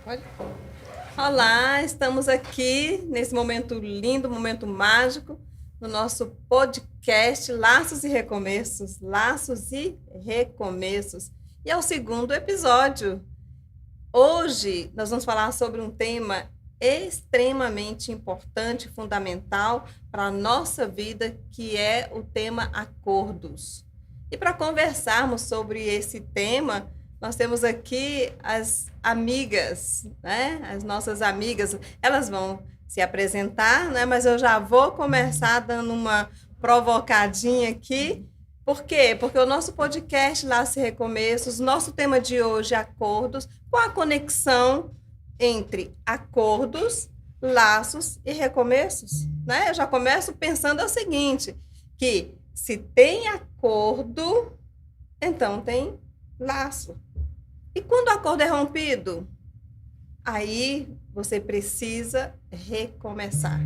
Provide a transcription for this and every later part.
Pode? Olá, estamos aqui nesse momento lindo, momento mágico, no nosso podcast Laços e Recomeços. Laços e Recomeços. E é o segundo episódio. Hoje nós vamos falar sobre um tema extremamente importante, fundamental para a nossa vida, que é o tema acordos. E para conversarmos sobre esse tema, nós temos aqui as amigas, né? As nossas amigas, elas vão se apresentar, né? Mas eu já vou começar dando uma provocadinha aqui. Por quê? Porque o nosso podcast Laços e Recomeços, nosso tema de hoje é acordos, com a conexão entre acordos, laços e recomeços, né? Eu já começo pensando o seguinte, que se tem acordo, então tem laço. E quando o acordo é rompido, aí você precisa recomeçar.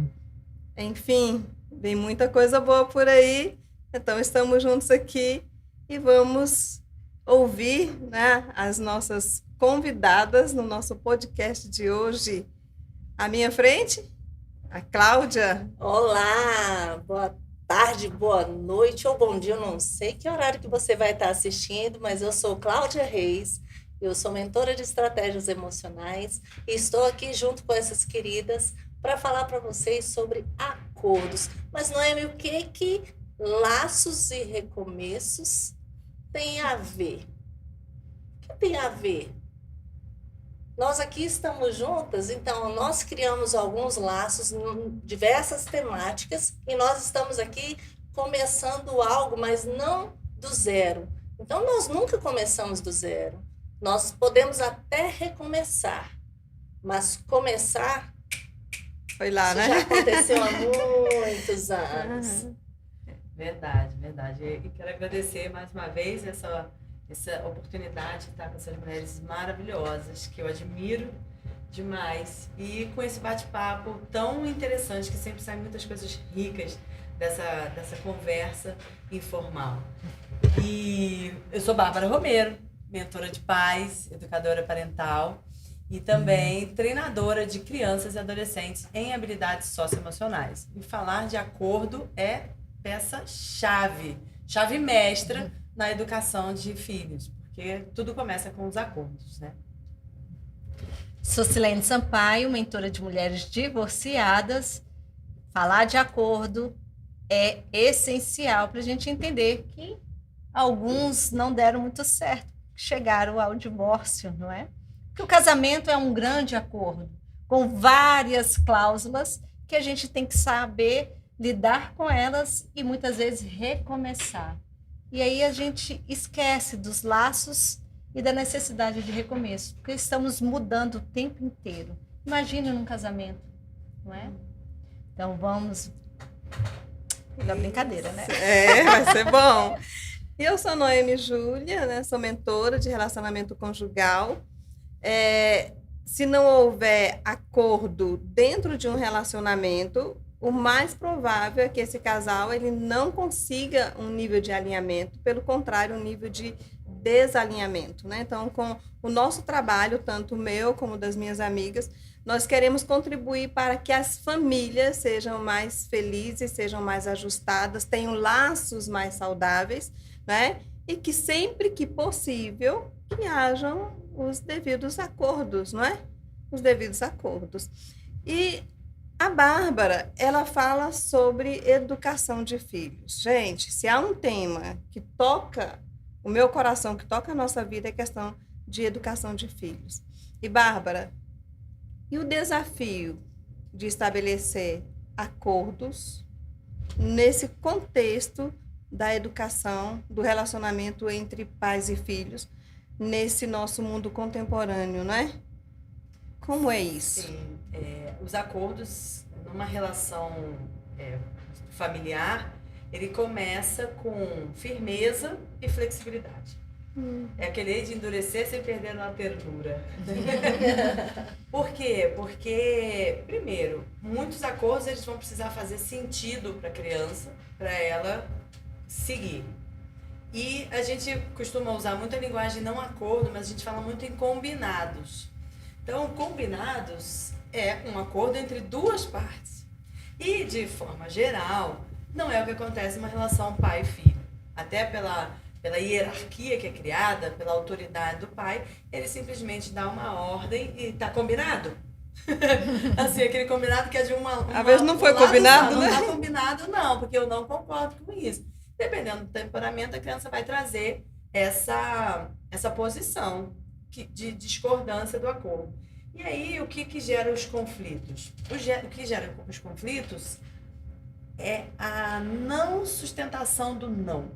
Enfim, vem muita coisa boa por aí. Então, estamos juntos aqui e vamos ouvir, né, as nossas convidadas no nosso podcast de hoje. À minha frente, a Cláudia. Olá, boa tarde, boa noite ou bom dia, eu não sei que horário que você vai estar assistindo, mas eu sou Cláudia Reis, eu sou mentora de estratégias emocionais e estou aqui junto com essas queridas para falar para vocês sobre acordos. Mas, Noemi, o que laços e recomeços tem a ver? O que tem a ver? Nós aqui estamos juntas, então nós criamos alguns laços em diversas temáticas e nós estamos aqui começando algo, mas não do zero. Então nós nunca começamos do zero. Nós podemos até recomeçar, mas começar Foi lá, isso né? já aconteceu há muitos anos. Verdade, verdade. E quero agradecer mais uma vez essa oportunidade de estar com essas mulheres maravilhosas, que eu admiro demais. E com esse bate-papo tão interessante, que sempre saem muitas coisas ricas dessa conversa informal. E eu sou Bárbara Romero, mentora de pais, educadora parental e também treinadora de crianças e adolescentes em habilidades socioemocionais. E falar de acordo é peça-chave, chave mestra na educação de filhos, porque tudo começa com os acordos, né? Sou Silene Sampaio, mentora de mulheres divorciadas. Falar de acordo é essencial para a gente entender que alguns não deram muito certo, chegaram ao divórcio, não é? Porque o casamento é um grande acordo, com várias cláusulas que a gente tem que saber lidar com elas e muitas vezes recomeçar. E aí a gente esquece dos laços e da necessidade de recomeço, porque estamos mudando o tempo inteiro. Imagina num casamento, não é? Então vamos na brincadeira, né? É, vai ser bom. E eu sou Noemi Júlia, né? Sou mentora de relacionamento conjugal. Se não houver acordo dentro de um relacionamento, o mais provável é que esse casal ele não consiga um nível de alinhamento, pelo contrário, um nível de desalinhamento, né? Então, com o nosso trabalho, tanto o meu como das minhas amigas, nós queremos contribuir para que as famílias sejam mais felizes, sejam mais ajustadas, tenham laços mais saudáveis, né? E que sempre que possível, que hajam os devidos acordos, não é? Os devidos acordos. E a Bárbara, ela fala sobre educação de filhos. Gente, se há um tema que toca o meu coração, que toca a nossa vida, é a questão de educação de filhos. E, Bárbara, e o desafio de estabelecer acordos nesse contexto da educação, do relacionamento entre pais e filhos, nesse nosso mundo contemporâneo, não é? Como é isso? Sim, os acordos numa relação familiar, ele começa com firmeza e flexibilidade. É aquele de endurecer sem perder a ternura. Por quê? Porque, primeiro, muitos acordos eles vão precisar fazer sentido para a criança, para ela seguir. E a gente costuma usar muito a linguagem não acordo, mas a gente fala muito em combinados. Então, combinados é um acordo entre duas partes. E, de forma geral, não é o que acontece numa relação pai e filho. Até pela hierarquia que é criada, pela autoridade do pai, ele simplesmente dá uma ordem e está combinado. Assim, aquele combinado que é de Às vezes não foi combinado, só, né? Não está combinado, não, porque eu não concordo com isso. Dependendo do temperamento, a criança vai trazer essa posição de discordância do acordo. E aí, o que gera os conflitos? O que gera os conflitos é a não sustentação do não.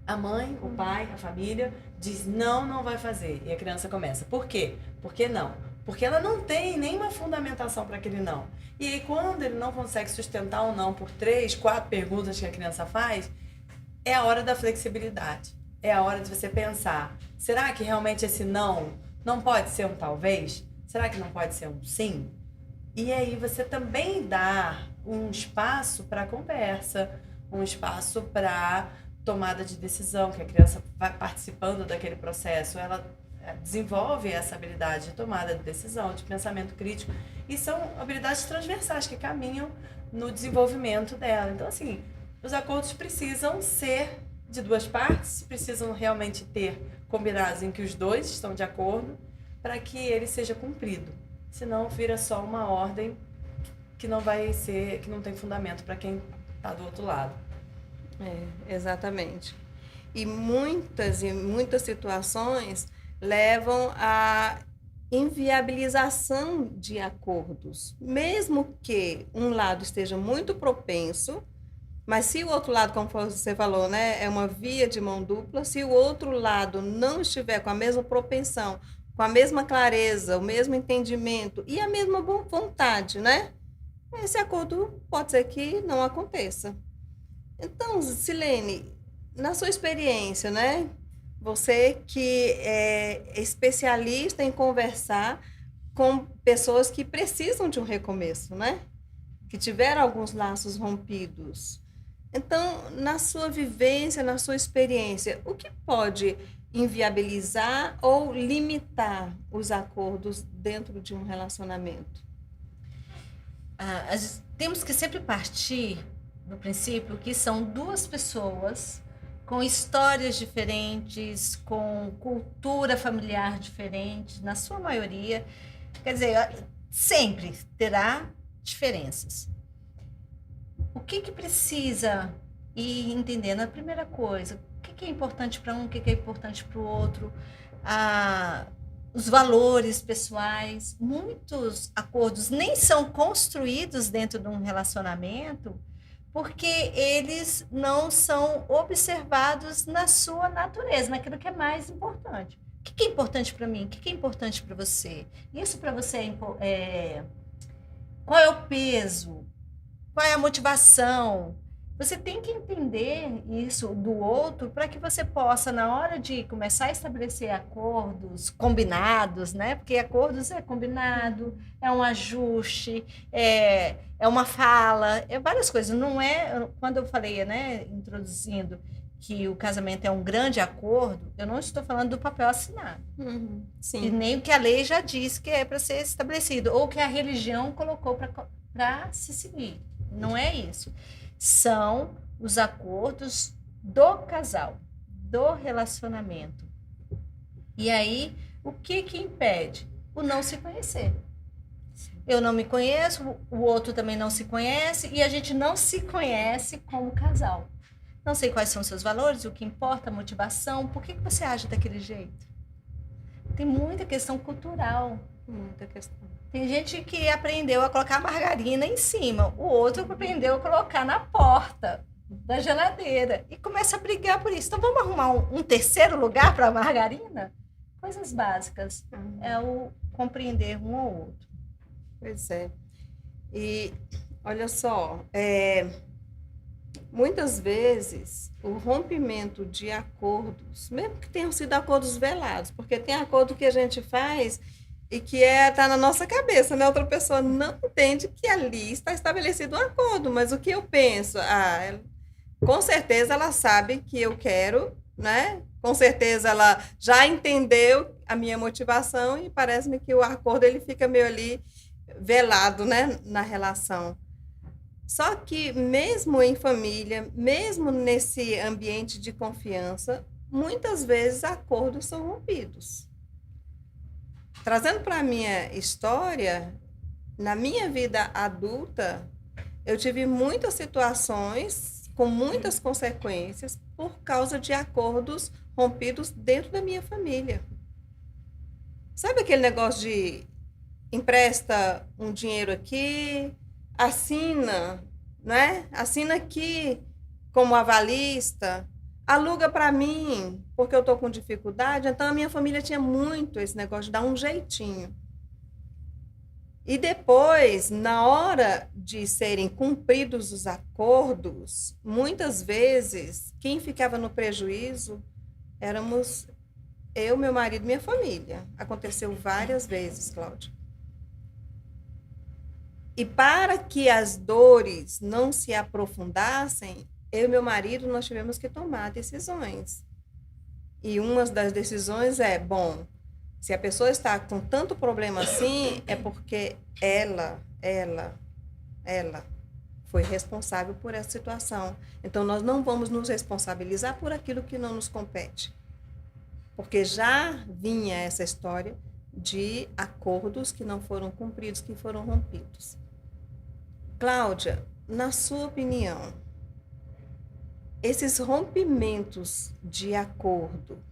A mãe, o pai, a família diz não vai fazer. E a criança começa. Por quê? Por que não? Porque ela não tem nenhuma fundamentação para aquele não. E aí, quando ele não consegue sustentar um não por 3, 4 perguntas que a criança faz, é a hora da flexibilidade. É a hora de você pensar, será que realmente esse não pode ser um talvez? Será que não pode ser um sim? E aí você também dá um espaço para conversa, um espaço para tomada de decisão, que a criança vai participando daquele processo, ela desenvolve essa habilidade de tomada de decisão, de pensamento crítico, e são habilidades transversais que caminham no desenvolvimento dela. Então, assim, os acordos precisam ser de duas partes, precisam realmente ter combinados em que os dois estão de acordo para que ele seja cumprido. Senão vira só uma ordem que não tem fundamento para quem está do outro lado. Exatamente. E muitas situações levam à inviabilização de acordos. Mesmo que um lado esteja muito propenso, mas se o outro lado, como você falou, né, é uma via de mão dupla, se o outro lado não estiver com a mesma propensão, com a mesma clareza, o mesmo entendimento e a mesma vontade, né, esse acordo pode ser que não aconteça. Então, Silene, na sua experiência, né, você que é especialista em conversar com pessoas que precisam de um recomeço, né, que tiveram alguns laços rompidos. Então, na sua vivência, na sua experiência, o que pode inviabilizar ou limitar os acordos dentro de um relacionamento? Temos que sempre partir do princípio que são duas pessoas com histórias diferentes, com cultura familiar diferente, na sua maioria. Quer dizer, sempre terá diferenças. O que precisa ir entendendo? A primeira coisa, o que é importante para um, o que é importante para o outro, os valores pessoais. Muitos acordos nem são construídos dentro de um relacionamento porque eles não são observados na sua natureza, naquilo que é mais importante. O que é importante para mim? O que é importante para você? Isso para você qual é o peso? Qual é a motivação? Você tem que entender isso do outro para que você possa, na hora de começar a estabelecer acordos combinados, né? Porque acordos é combinado, é um ajuste, é uma fala, é várias coisas. Não é, quando eu falei, né, introduzindo que o casamento é um grande acordo, eu não estou falando do papel assinado. Sim. E nem o que a lei já diz que é para ser estabelecido, ou que a religião colocou para se seguir. Não é isso. São os acordos do casal, do relacionamento. E aí, o que impede? O não se conhecer. Eu não me conheço, o outro também não se conhece, e a gente não se conhece como casal. Não sei quais são os seus valores, o que importa, a motivação, por que você age daquele jeito? Tem muita questão cultural. Muita questão. Tem gente que aprendeu a colocar margarina em cima, o outro aprendeu a colocar na porta da geladeira e começa a brigar por isso. Então, vamos arrumar um terceiro lugar para a margarina? Coisas básicas. É o compreender um ao outro. Pois é. E, olha só, muitas vezes o rompimento de acordos, mesmo que tenham sido acordos velados, porque tem acordo que a gente faz e que está na nossa cabeça, né? Outra pessoa não entende que ali está estabelecido um acordo, mas o que eu penso? Com certeza ela sabe que eu quero né? Com certeza ela já entendeu a minha motivação e parece-me que o acordo ele fica meio ali velado, né, na relação. Só que mesmo em família, mesmo nesse ambiente de confiança, muitas vezes acordos são rompidos. Trazendo para a minha história, na minha vida adulta, eu tive muitas situações com muitas consequências por causa de acordos rompidos dentro da minha família. Sabe aquele negócio de empresta um dinheiro aqui, assina, né? Assina aqui como avalista, aluga para mim, porque eu estou com dificuldade. Então, a minha família tinha muito esse negócio de dar um jeitinho. E depois, na hora de serem cumpridos os acordos, muitas vezes, quem ficava no prejuízo éramos eu, meu marido e minha família. Aconteceu várias vezes, Cláudia. E para que as dores não se aprofundassem, eu e meu marido, nós tivemos que tomar decisões. E uma das decisões é, bom, se a pessoa está com tanto problema assim, é porque ela foi responsável por essa situação. Então, nós não vamos nos responsabilizar por aquilo que não nos compete. Porque já vinha essa história de acordos que não foram cumpridos, que foram rompidos. Cláudia, na sua opinião, esses rompimentos de acordo,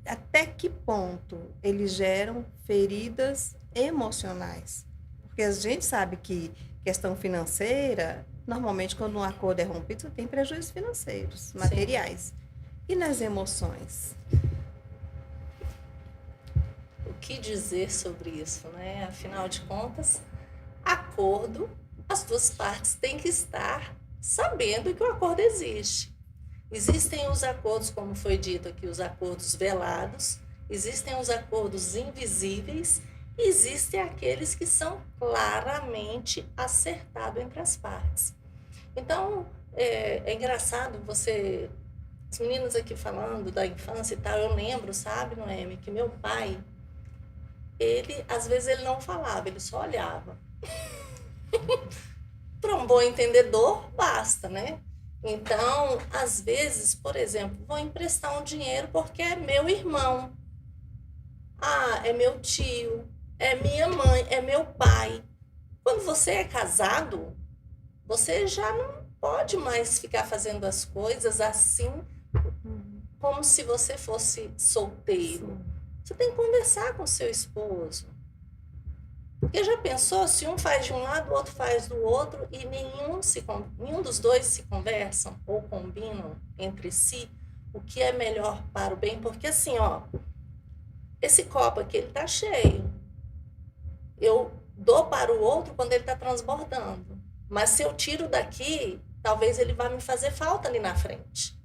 até que ponto eles geram feridas emocionais? Porque a gente sabe que questão financeira, normalmente quando um acordo é rompido, você tem prejuízos financeiros, materiais. Sim. E nas emoções? O que dizer sobre isso, né? Afinal de contas, acordo, as duas partes têm que estar sabendo que o acordo existe. Existem os acordos, como foi dito aqui, os acordos velados, existem os acordos invisíveis, e existem aqueles que são claramente acertados entre as partes. Então, é engraçado você, os meninos aqui falando da infância e tal, eu lembro, sabe, Noemi, que meu pai, às vezes ele não falava, ele só olhava. Para um bom entendedor, basta, né? Então, às vezes, por exemplo, vou emprestar um dinheiro porque é meu irmão. Ah, é meu tio, é minha mãe, é meu pai. Quando você é casado, você já não pode mais ficar fazendo as coisas assim, como se você fosse solteiro. Você tem que conversar com seu esposo. Porque já pensou, se um faz de um lado, o outro faz do outro, e nenhum dos dois se conversam ou combinam entre si o que é melhor para o bem? Porque assim, ó, esse copo aqui, ele tá cheio. Eu dou para o outro quando ele está transbordando. Mas se eu tiro daqui, talvez ele vá me fazer falta ali na frente.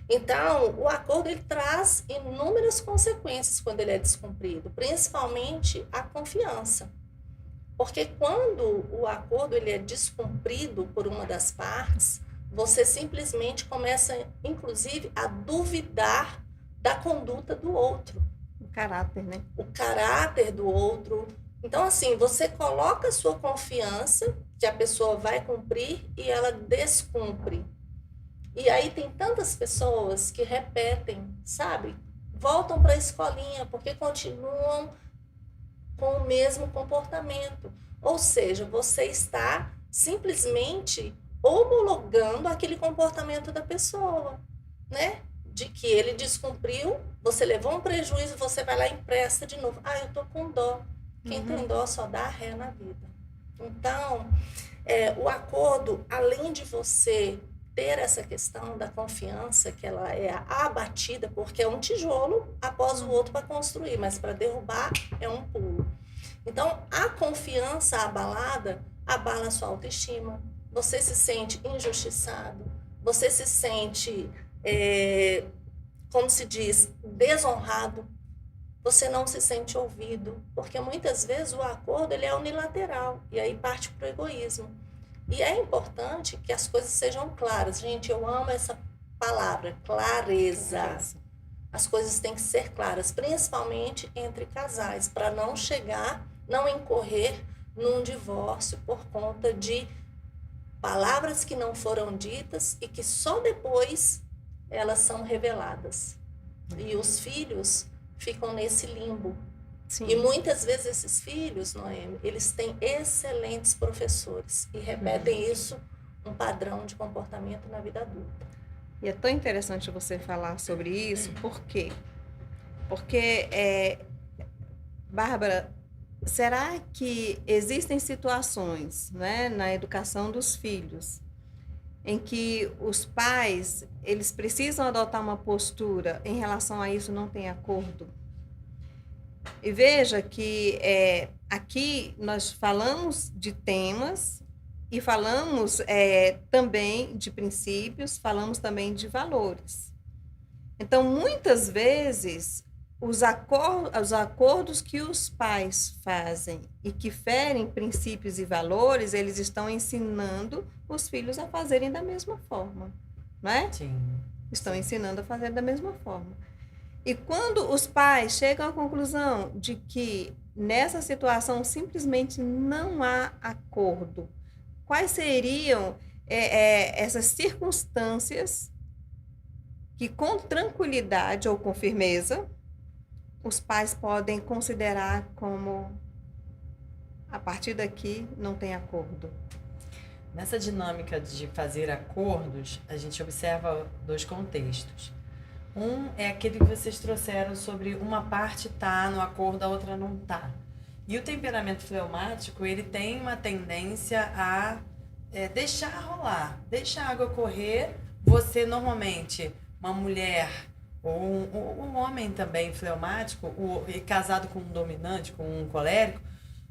Então, o acordo ele traz inúmeras consequências quando ele é descumprido, principalmente a confiança. Porque quando o acordo ele é descumprido por uma das partes, você simplesmente começa, inclusive, a duvidar da conduta do outro. O caráter, né? O caráter do outro. Então, assim, você coloca a sua confiança que a pessoa vai cumprir e ela descumpre. E aí tem tantas pessoas que repetem, sabe? Voltam para a escolinha porque continuam com o mesmo comportamento. Ou seja, você está simplesmente homologando aquele comportamento da pessoa, né? De que ele descumpriu, você levou um prejuízo, você vai lá e empresta de novo. Ah, eu tô com dó. Quem tem dó só dá ré na vida. Então, o acordo, além de você ter essa questão da confiança, que ela é abatida, porque é um tijolo após o outro para construir, mas para derrubar é um pulo. Então, a confiança abalada abala a sua autoestima. Você se sente injustiçado, você se sente, como se diz, desonrado. Você não se sente ouvido, porque muitas vezes o acordo ele é unilateral e aí parte para o egoísmo. E é importante que as coisas sejam claras. Gente, eu amo essa palavra, clareza. As coisas têm que ser claras, principalmente entre casais, para não incorrer num divórcio por conta de palavras que não foram ditas e que só depois elas são reveladas. E os filhos ficam nesse limbo. Sim. E muitas vezes esses filhos, Noemi, eles têm excelentes professores e repetem isso, um padrão de comportamento na vida adulta. E é tão interessante você falar sobre isso, por quê? Porque, Bárbara, será que existem situações, né, na educação dos filhos em que os pais, eles precisam adotar uma postura em relação a isso, não tem acordo? E veja que aqui nós falamos de temas e falamos também de princípios, falamos também de valores. Então, muitas vezes, os acordos que os pais fazem e que ferem princípios e valores, eles estão ensinando os filhos a fazerem da mesma forma, não é? Sim. Estão ensinando a fazer da mesma forma. E quando os pais chegam à conclusão de que nessa situação simplesmente não há acordo, quais seriam essas circunstâncias que, com tranquilidade ou com firmeza, os pais podem considerar como, a partir daqui, não tem acordo? Nessa dinâmica de fazer acordos, a gente observa dois contextos. Um é aquele que vocês trouxeram sobre uma parte tá no acordo, a outra não tá. E o temperamento fleumático, ele tem uma tendência a deixar rolar, deixar a água correr. Você, normalmente, uma mulher ou um homem também fleumático, casado com um dominante, com um colérico,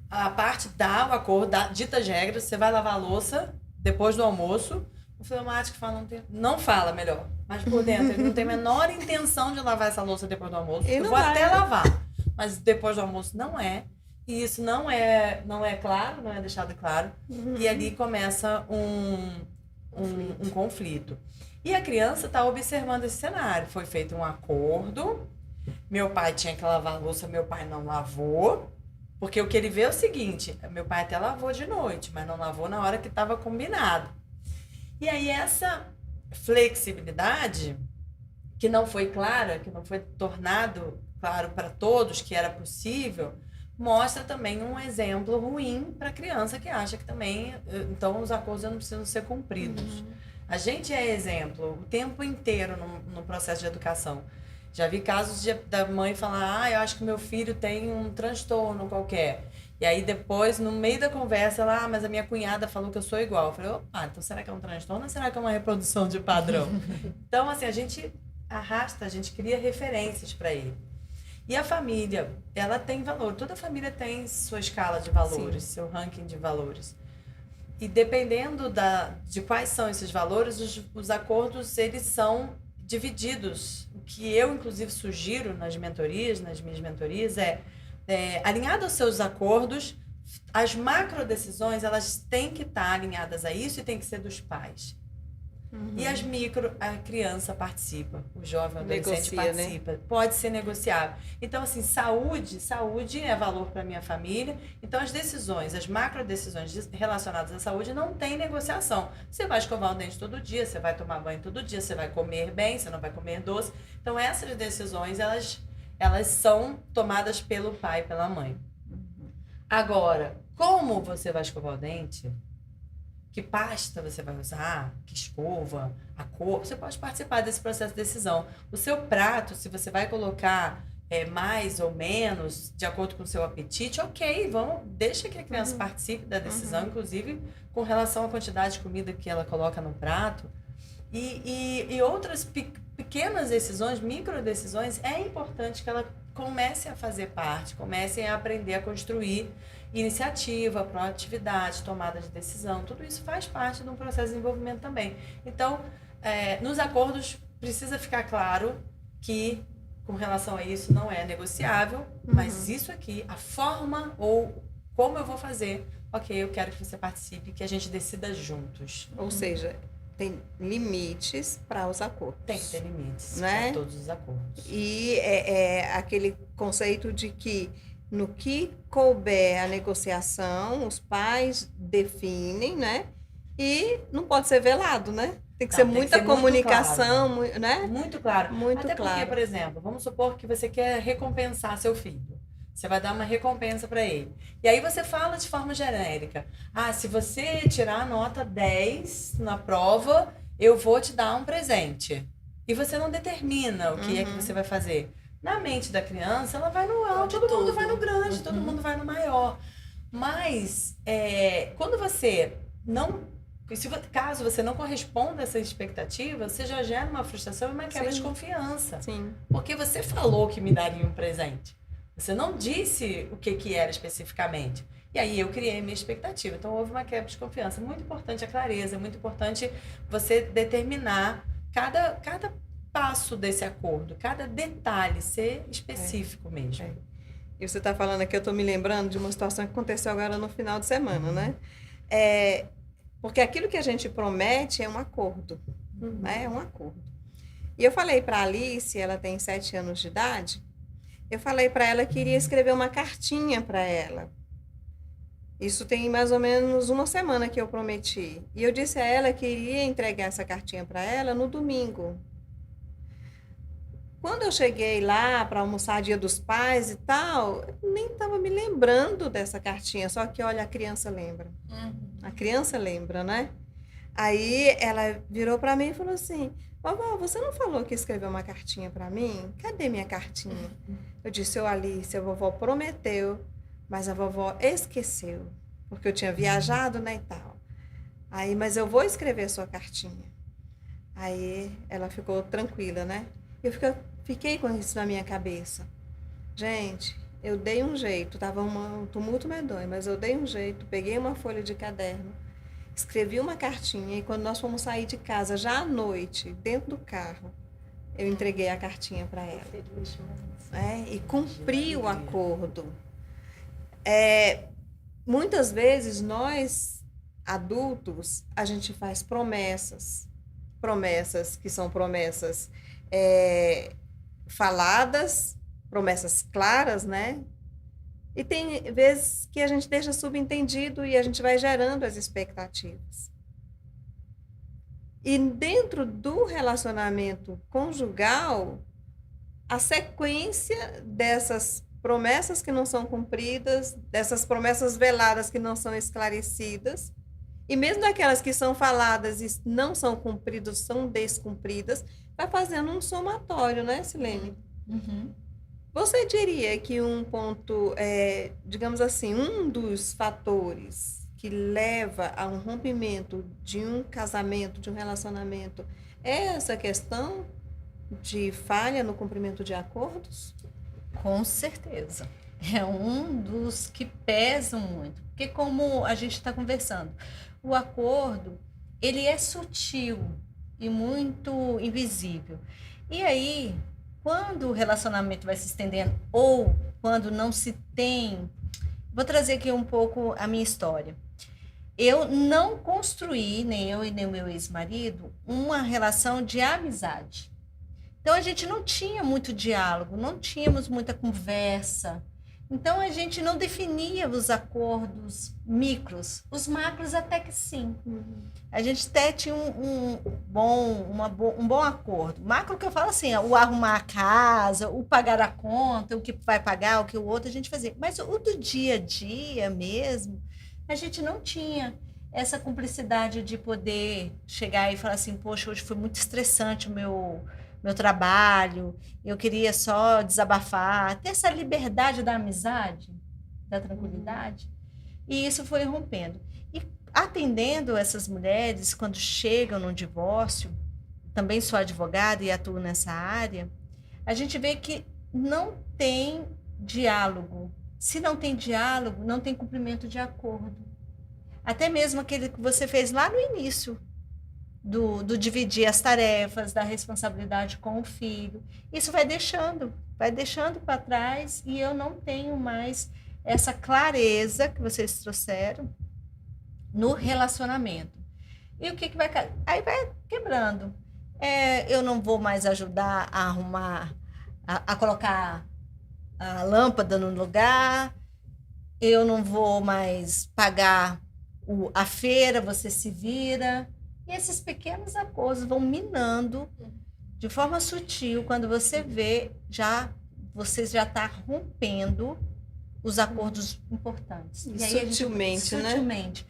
a parte dá o acordo, dita as regras, você vai lavar a louça depois do almoço. O fleumático fala, não fala melhor, mas por dentro ele não tem a menor intenção de lavar essa louça depois do almoço. Eu vou até lavar, mas depois do almoço não é. E isso não é claro, não é deixado claro. Uhum. E ali começa um conflito. E a criança está observando esse cenário. Foi feito um acordo, meu pai tinha que lavar a louça, meu pai não lavou. Porque o que ele vê é o seguinte, meu pai até lavou de noite, mas não lavou na hora que estava combinado. E aí essa flexibilidade, que não foi clara, que não foi tornado claro para todos que era possível, mostra também um exemplo ruim para a criança que acha que também, então, os acordos não precisam ser cumpridos. Uhum. A gente é exemplo o tempo inteiro no processo de educação. Já vi casos da mãe falar, eu acho que meu filho tem um transtorno qualquer. E aí depois, no meio da conversa, ela, mas a minha cunhada falou que eu sou igual. Eu falei, então será que é um transtorno ou será que é uma reprodução de padrão? Então, assim, a gente arrasta, a gente cria referências para ele. E a família, ela tem valor. Toda família tem sua escala de valores, Sim. seu ranking de valores. E dependendo de quais são esses valores, os acordos, eles são divididos. O que eu, inclusive, sugiro nas minhas mentorias, alinhado aos seus acordos, as macro decisões, elas têm que estar alinhadas a isso e tem que ser dos pais. Uhum. E as micro, a criança participa, o jovem, o adolescente participa, né? Pode ser negociável. Então, assim, saúde é valor para minha família. Então, as decisões, as macro decisões relacionadas à saúde não tem negociação. Você vai escovar o dente todo dia, você vai tomar banho todo dia, você vai comer bem, você não vai comer doce. Então, essas decisões, elas são tomadas pelo pai e pela mãe. Agora, como você vai escovar o dente? Que pasta você vai usar? Que escova? A cor? Você pode participar desse processo de decisão. O seu prato, se você vai colocar mais ou menos, de acordo com o seu apetite, ok, deixa que a criança participe da decisão, inclusive com relação à quantidade de comida que ela coloca no prato. E outras pequenas decisões, micro decisões, é importante que ela comece a fazer parte, comece a aprender a construir iniciativa, proatividade, tomada de decisão, tudo isso faz parte de um processo de desenvolvimento também. Então, nos acordos precisa ficar claro que, com relação a isso, não é negociável, mas isso aqui, a forma ou como eu vou fazer, ok, eu quero que você participe, que a gente decida juntos. Ou seja, tem limites para os acordos. Tem que ter limites Né? para todos os acordos. E é aquele conceito de que no que couber a negociação, os pais definem, né? E não pode ser velado, né? Tem que Não, ser tem que muita ser muito comunicação, né? Muito claro. Muito Até porque, claro. por exemplo, vamos supor que você quer recompensar seu filho. Você vai dar uma recompensa para ele. E aí você fala de forma genérica. Ah, se você tirar a nota 10 na prova, eu vou te dar um presente. E você não determina o que é que você vai fazer. Na mente da criança, ela vai no alto, todo mundo vai no grande, todo mundo vai no maior. Mas, quando você não... Caso você não corresponda a essa expectativa, você já gera uma frustração e uma quebra de confiança. Sim. Porque você falou que me daria um presente. Você não disse o que era especificamente. E aí eu criei minha expectativa. Então houve uma quebra de confiança. Muito importante a clareza, muito importante você determinar cada passo desse acordo, cada detalhe, ser específico mesmo. E você está falando aqui, eu estou me lembrando de uma situação que aconteceu agora no final de semana, né? Porque aquilo que a gente promete é um acordo, né? É um acordo. E eu falei para a Alice, ela tem 7 anos de idade, eu falei para ela que iria escrever uma cartinha para ela. Isso tem mais ou menos uma semana que eu prometi. E eu disse a ela que iria entregar essa cartinha para ela no domingo. Quando eu cheguei lá para almoçar Dia dos Pais e tal, eu nem estava me lembrando dessa cartinha. Só que, olha, a criança lembra. A criança lembra, né? Aí ela virou para mim e falou assim: vovó, você não falou que escreveu uma cartinha para mim? Cadê minha cartinha? Eu disse: ô Alice, a vovó prometeu, mas a vovó esqueceu, porque eu tinha viajado, né, e tal. Aí, mas eu vou escrever sua cartinha. Aí ela ficou tranquila, né? Eu fiquei com isso na minha cabeça. Gente, eu dei um jeito, tava um tumulto medonho, mas eu dei um jeito, peguei uma folha de caderno, escrevi uma cartinha e quando nós fomos sair de casa, já à noite, dentro do carro, eu entreguei a cartinha para ela. E cumpri o acordo. Muitas vezes nós, adultos, a gente faz promessas que são promessas faladas, promessas claras, né? E tem vezes que a gente deixa subentendido e a gente vai gerando as expectativas. E dentro do relacionamento conjugal, a sequência dessas promessas que não são cumpridas, dessas promessas veladas que não são esclarecidas, e mesmo daquelas que são faladas e não são cumpridas, são descumpridas, vai fazendo um somatório, né, Silene? Você diria que um ponto, digamos assim, um dos fatores que leva a um rompimento de um casamento, de um relacionamento, é essa questão de falha no cumprimento de acordos? Com certeza. É um dos que pesam muito. Porque como a gente está conversando, o acordo, ele é sutil e muito invisível. E aí, quando o relacionamento vai se estendendo ou quando não se tem... Vou trazer aqui um pouco a minha história. Eu não construí, nem eu e nem o meu ex-marido, uma relação de amizade. Então, a gente não tinha muito diálogo, não tínhamos muita conversa. Então, a gente não definia os acordos micros. Os macros até que sim. A gente até tinha um bom acordo. Macro que eu falo assim, o arrumar a casa, o pagar a conta, o que vai pagar, o que o outro, a gente fazia. Mas o do dia a dia mesmo, a gente não tinha essa cumplicidade de poder chegar e falar assim, poxa, hoje foi muito estressante o meu trabalho, eu queria só desabafar, ter essa liberdade da amizade, da tranquilidade, e isso foi rompendo. E atendendo essas mulheres, quando chegam no divórcio, também sou advogada e atuo nessa área, a gente vê que não tem diálogo. Se não tem diálogo, não tem cumprimento de acordo. Até mesmo aquele que você fez lá no início, do dividir as tarefas, da responsabilidade com o filho. Isso vai deixando para trás e eu não tenho mais essa clareza que vocês trouxeram no relacionamento. E o que vai... Aí vai quebrando. Eu não vou mais ajudar a arrumar, a colocar a lâmpada no lugar, eu não vou mais pagar a feira, você se vira. E esses pequenos acordos vão minando de forma sutil. Quando você vê, você já está rompendo os acordos importantes. E aí sutilmente, né? Sutilmente.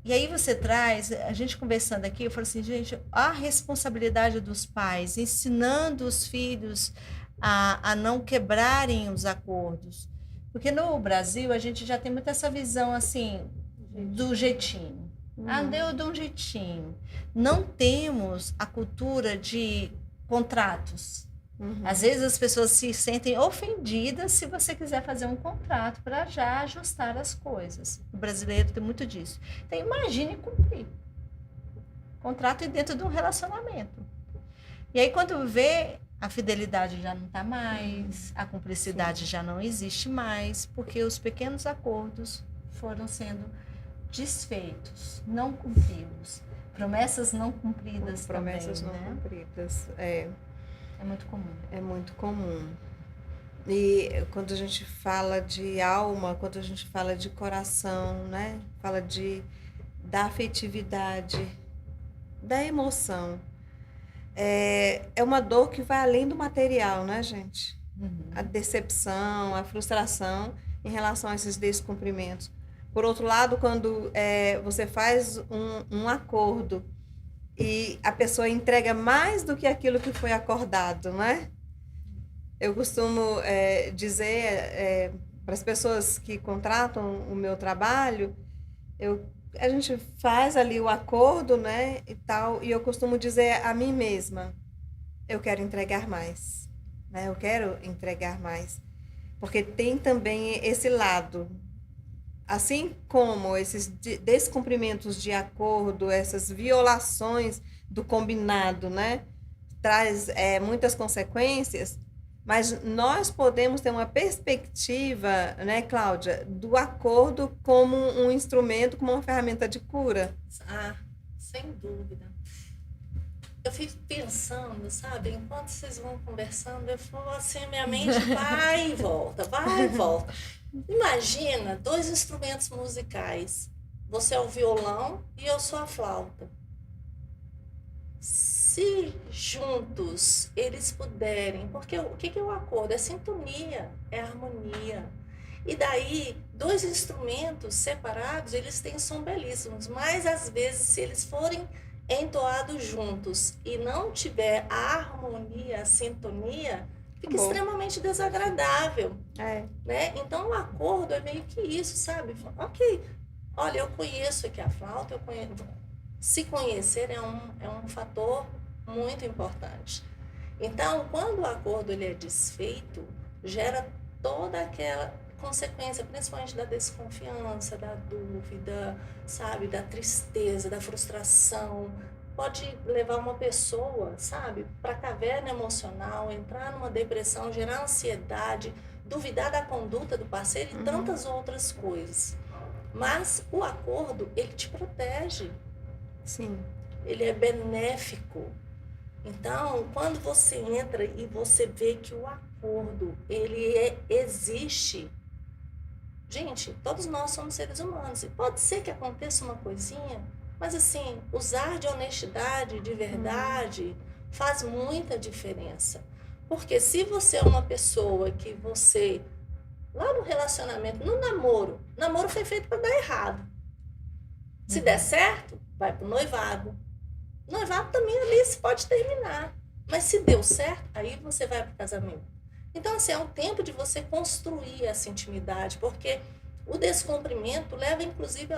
E aí você traz, a gente conversando aqui, eu falo assim, gente, a responsabilidade dos pais, ensinando os filhos a não quebrarem os acordos. Porque no Brasil, a gente já tem muito essa visão, assim, do jeitinho. Deu de um jeitinho. Não temos a cultura de contratos. Às vezes as pessoas se sentem ofendidas se você quiser fazer um contrato para já ajustar as coisas. O brasileiro tem muito disso. Então, imagine cumprir. Contrato dentro de um relacionamento. E aí, quando vê, a fidelidade já não está mais, a cumplicidade já não existe mais, porque os pequenos acordos foram sendo desfeitos, não cumpridos. Promessas não cumpridas promessas também, não né? cumpridas, É muito comum. É muito comum. E quando a gente fala de alma, quando a gente fala de coração, né? Fala da afetividade, da emoção. É uma dor que vai além do material, né, gente? A decepção, a frustração em relação a esses descumprimentos. Por outro lado, quando você faz um acordo e a pessoa entrega mais do que aquilo que foi acordado, né? Eu costumo dizer para as pessoas que contratam o meu trabalho, a gente faz ali o acordo, né, e tal, e eu costumo dizer a mim mesma, eu quero entregar mais, né? Eu quero entregar mais, porque tem também esse lado. Assim como esses descumprimentos de acordo, essas violações do combinado, né, traz muitas consequências, mas nós podemos ter uma perspectiva, né, Cláudia, do acordo como um instrumento, como uma ferramenta de cura. Sem dúvida. Eu fico pensando, sabe, enquanto vocês vão conversando, eu falo assim, minha mente vai e volta, vai e volta. Imagina 2 instrumentos musicais. Você é o violão e eu sou a flauta. Se juntos eles puderem, porque o que é o acordo? É sintonia, é harmonia. E daí, 2 instrumentos separados, eles têm som belíssimos, mas às vezes se eles forem entoados juntos e não tiver a harmonia, a sintonia, fica extremamente desagradável, né? Então, o acordo é meio que isso, sabe? Ok, olha, eu conheço aqui a flauta, eu conheço... Se conhecer é um fator muito importante. Então, quando o acordo ele é desfeito, gera toda aquela consequência, principalmente da desconfiança, da dúvida, sabe? Da tristeza, da frustração. Pode levar uma pessoa, sabe, para a caverna emocional, entrar numa depressão, gerar ansiedade, duvidar da conduta do parceiro e tantas outras coisas. Mas o acordo, ele te protege. Sim. Ele é benéfico. Então, quando você entra e você vê que o acordo, ele existe. Gente, todos nós somos seres humanos. E pode ser que aconteça uma coisinha, mas assim, usar de honestidade, de verdade, faz muita diferença. Porque se você é uma pessoa que você, lá no relacionamento, no namoro foi feito para dar errado. Se der certo, vai pro noivado. Noivado também ali se pode terminar. Mas se deu certo, aí você vai pro casamento. Então, assim, é um tempo de você construir essa intimidade, porque o descumprimento leva, inclusive,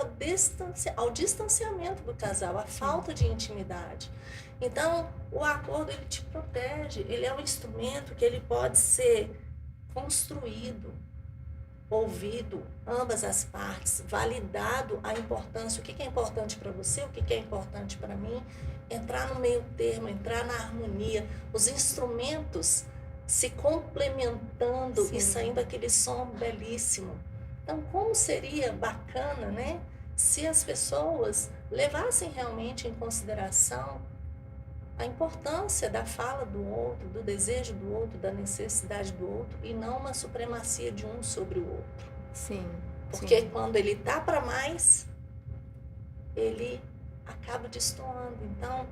ao distanciamento do casal, à falta de intimidade. Então, o acordo, ele te protege, ele é um instrumento que ele pode ser construído, ouvido, ambas as partes, validado a importância, o que é importante para você, o que é importante para mim, entrar no meio termo, entrar na harmonia, os instrumentos se complementando e saindo aquele som belíssimo. Então, como seria bacana, né? se as pessoas levassem realmente em consideração a importância da fala do outro, do desejo do outro, da necessidade do outro, e não uma supremacia de um sobre o outro. Sim. Porque quando ele tá para mais, ele acaba destoando. Então,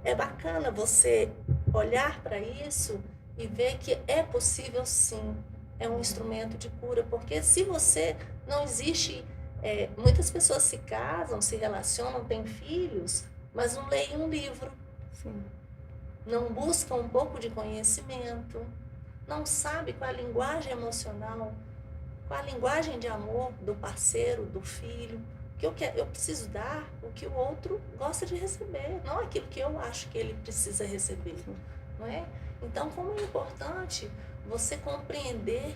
é bacana você olhar para isso e ver que é possível sim, é um instrumento de cura, porque se você não existe, muitas pessoas se casam, se relacionam, têm filhos, mas não leem um livro, Sim. não buscam um pouco de conhecimento, não sabe qual a linguagem emocional, qual a linguagem de amor do parceiro, do filho, que eu preciso dar o que o outro gosta de receber, não aquilo que eu acho que ele precisa receber, não é? Então, como é importante você compreender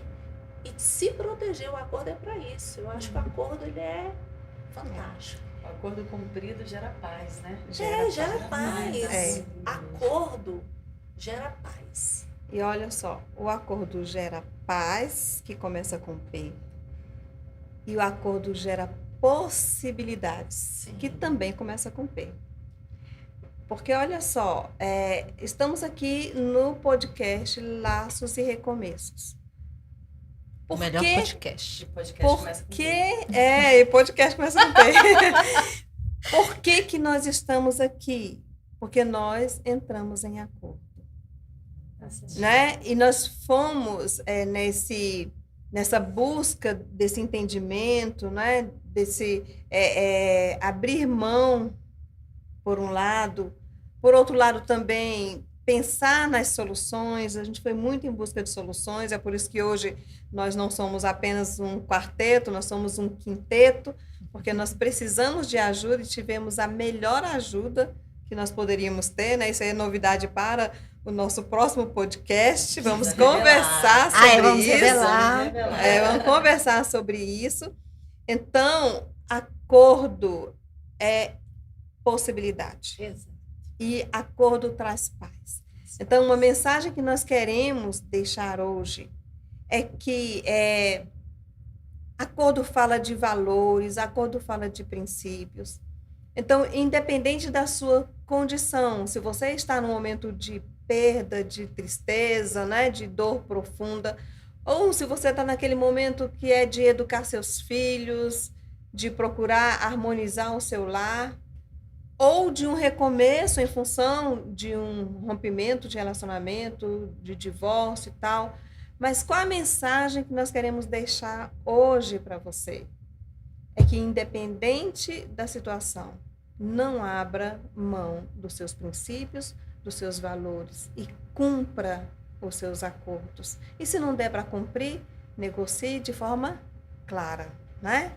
e se proteger, o acordo é para isso. Eu acho que o acordo ele é fantástico. O acordo cumprido gera paz, né? Gera paz. É. Acordo gera paz. E olha só, o acordo gera paz, que começa com P, e o acordo gera possibilidades, Sim. que também começa com P. Porque olha só, estamos aqui no podcast Laços e Recomeços. O Por melhor quê? podcast. O podcast começa com Porque podcast começa com P. Por que que nós estamos aqui? Porque nós entramos em acordo, né? E nós fomos nessa busca desse entendimento, né? Desse abrir mão, por um lado, por outro lado também pensar nas soluções. A gente foi muito em busca de soluções, é por isso que hoje nós não somos apenas um quarteto, nós somos um quinteto, porque nós precisamos de ajuda e tivemos a melhor ajuda que nós poderíamos ter, né? Isso aí é novidade para o nosso próximo podcast. Vamos conversar sobre vamos isso. revelar. Vamos conversar sobre isso. Então, acordo é possibilidade. Exato. E acordo traz paz. Então, uma mensagem que nós queremos deixar hoje é que acordo fala de valores, acordo fala de princípios. Então, independente da sua condição, se você está num momento de perda, de tristeza, né, de dor profunda, ou se você está naquele momento que é de educar seus filhos, de procurar harmonizar o seu lar, ou de um recomeço em função de um rompimento de relacionamento, de divórcio e tal. Mas qual a mensagem que nós queremos deixar hoje para você? É que, independente da situação, não abra mão dos seus princípios, dos seus valores e cumpra os seus acordos. E se não der para cumprir, negocie de forma clara, né?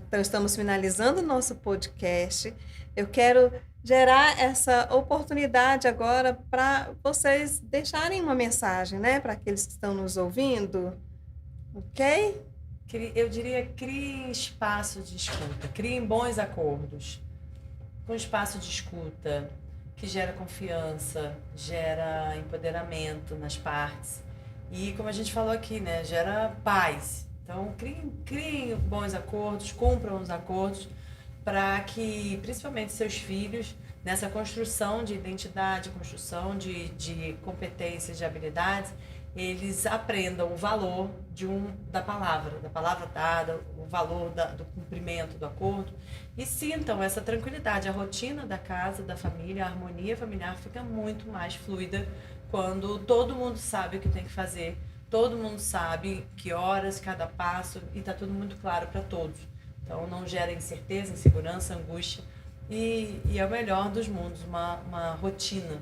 Então, estamos finalizando o nosso podcast. Eu quero gerar essa oportunidade agora para vocês deixarem uma mensagem, né? Para aqueles que estão nos ouvindo, ok? Eu diria, criem espaço de escuta, criem bons acordos. Um espaço de escuta que gera confiança, gera empoderamento nas partes. E, como a gente falou aqui, né? Gera paz. Então, criem bons acordos, cumpram os acordos, para que, principalmente seus filhos, nessa construção de identidade, construção de competências, de habilidades, eles aprendam o valor da palavra dada, o valor do cumprimento do acordo, e sintam essa tranquilidade. A rotina da casa, da família, a harmonia familiar fica muito mais fluida quando todo mundo sabe o que tem que fazer, todo mundo sabe que horas, cada passo, e está tudo muito claro para todos. Então, não gera incerteza, insegurança, angústia. E é o melhor dos mundos, uma rotina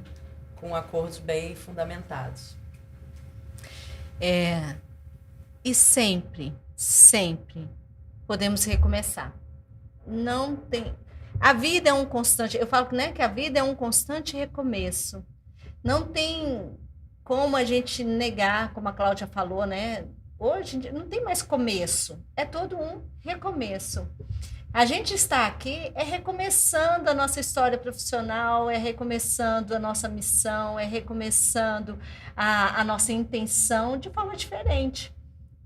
com acordos bem fundamentados. E sempre podemos recomeçar. Não tem... A vida é um constante... Eu falo, né, que a vida é um constante recomeço. Não tem como a gente negar, como a Cláudia falou, né? Hoje não tem mais começo, é todo um recomeço. A gente está aqui recomeçando a nossa história profissional, recomeçando a nossa missão, recomeçando a nossa intenção de forma diferente,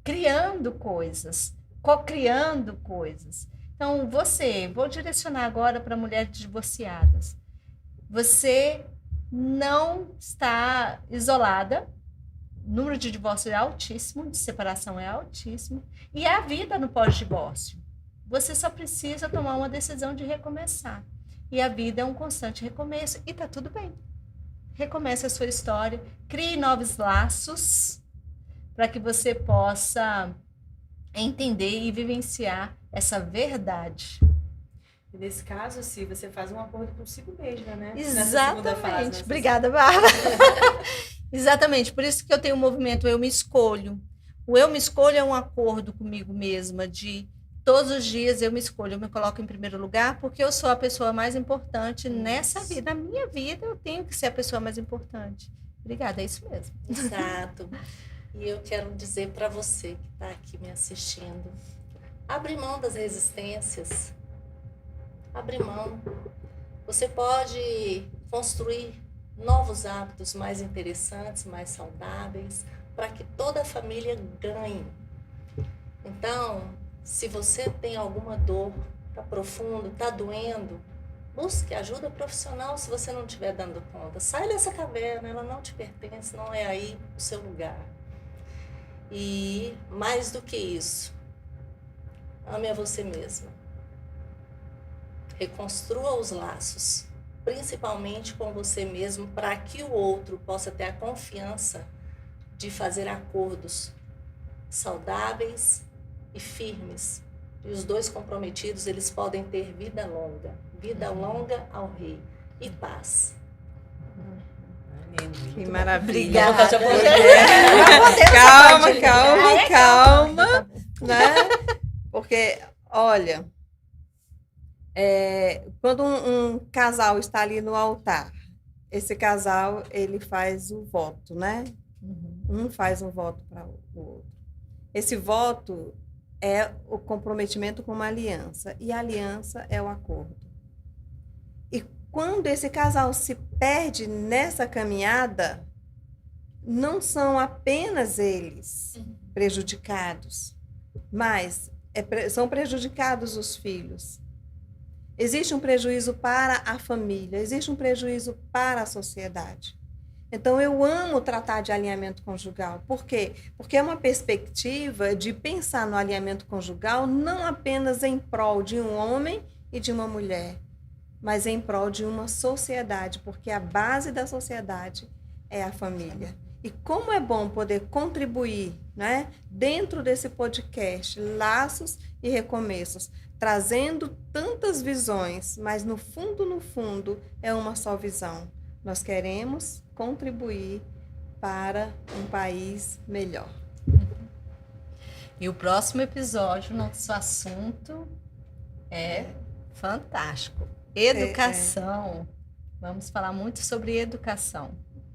criando coisas, co-criando coisas. Então, vou direcionar agora para mulheres divorciadas. Você não está isolada. O número de divórcio é altíssimo, de separação é altíssimo. E a vida no pós-divórcio. Você só precisa tomar uma decisão de recomeçar. E a vida é um constante recomeço. E está tudo bem. Recomece a sua história. Crie novos laços para que você possa entender e vivenciar essa verdade. E nesse caso, se você faz um acordo consigo mesma, né? Exatamente. Obrigada, Bárbara. Exatamente. Por isso que eu tenho o movimento Eu Me Escolho. O Eu Me Escolho é um acordo comigo mesma de todos os dias eu me escolho, eu me coloco em primeiro lugar porque eu sou a pessoa mais importante nessa vida. Na minha vida, eu tenho que ser a pessoa mais importante. Obrigada, é isso mesmo. Exato. E eu quero dizer para você que está aqui me assistindo, abre mão das resistências. Abre mão. Você pode construir novos hábitos mais interessantes, mais saudáveis, para que toda a família ganhe. Então, se você tem alguma dor, está profundo, está doendo, busque ajuda profissional se você não estiver dando conta. Sai dessa caverna, ela não te pertence, não é aí o seu lugar. E mais do que isso, ame a você mesma. Reconstrua os laços, principalmente com você mesmo, para que o outro possa ter a confiança de fazer acordos saudáveis e firmes. E os dois comprometidos, eles podem ter vida longa ao rei e paz. Que maravilha. Obrigada. Calma, né? Porque, olha, quando um casal está ali no altar, esse casal, ele faz o voto, né? Um faz um voto para o outro. Esse voto é o comprometimento com uma aliança, e a aliança é o acordo. E quando esse casal se perde nessa caminhada, não são apenas eles prejudicados, mas são prejudicados os filhos. Existe um prejuízo para a família, existe um prejuízo para a sociedade. Então, eu amo tratar de alinhamento conjugal. Por quê? Porque é uma perspectiva de pensar no alinhamento conjugal não apenas em prol de um homem e de uma mulher, mas em prol de uma sociedade, porque a base da sociedade é a família. E como é bom poder contribuir, né, dentro desse podcast, Laços e Recomeços, trazendo tantas visões, mas no fundo, é uma só visão. Nós queremos contribuir para um país melhor. E o próximo episódio, nosso assunto é fantástico. Educação. Vamos falar muito sobre educação.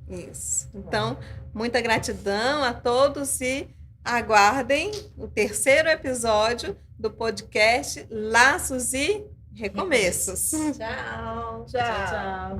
Isso. Então, muita gratidão a todos e aguardem o terceiro episódio do podcast Laços e Recomeços. Tchau. Tchau.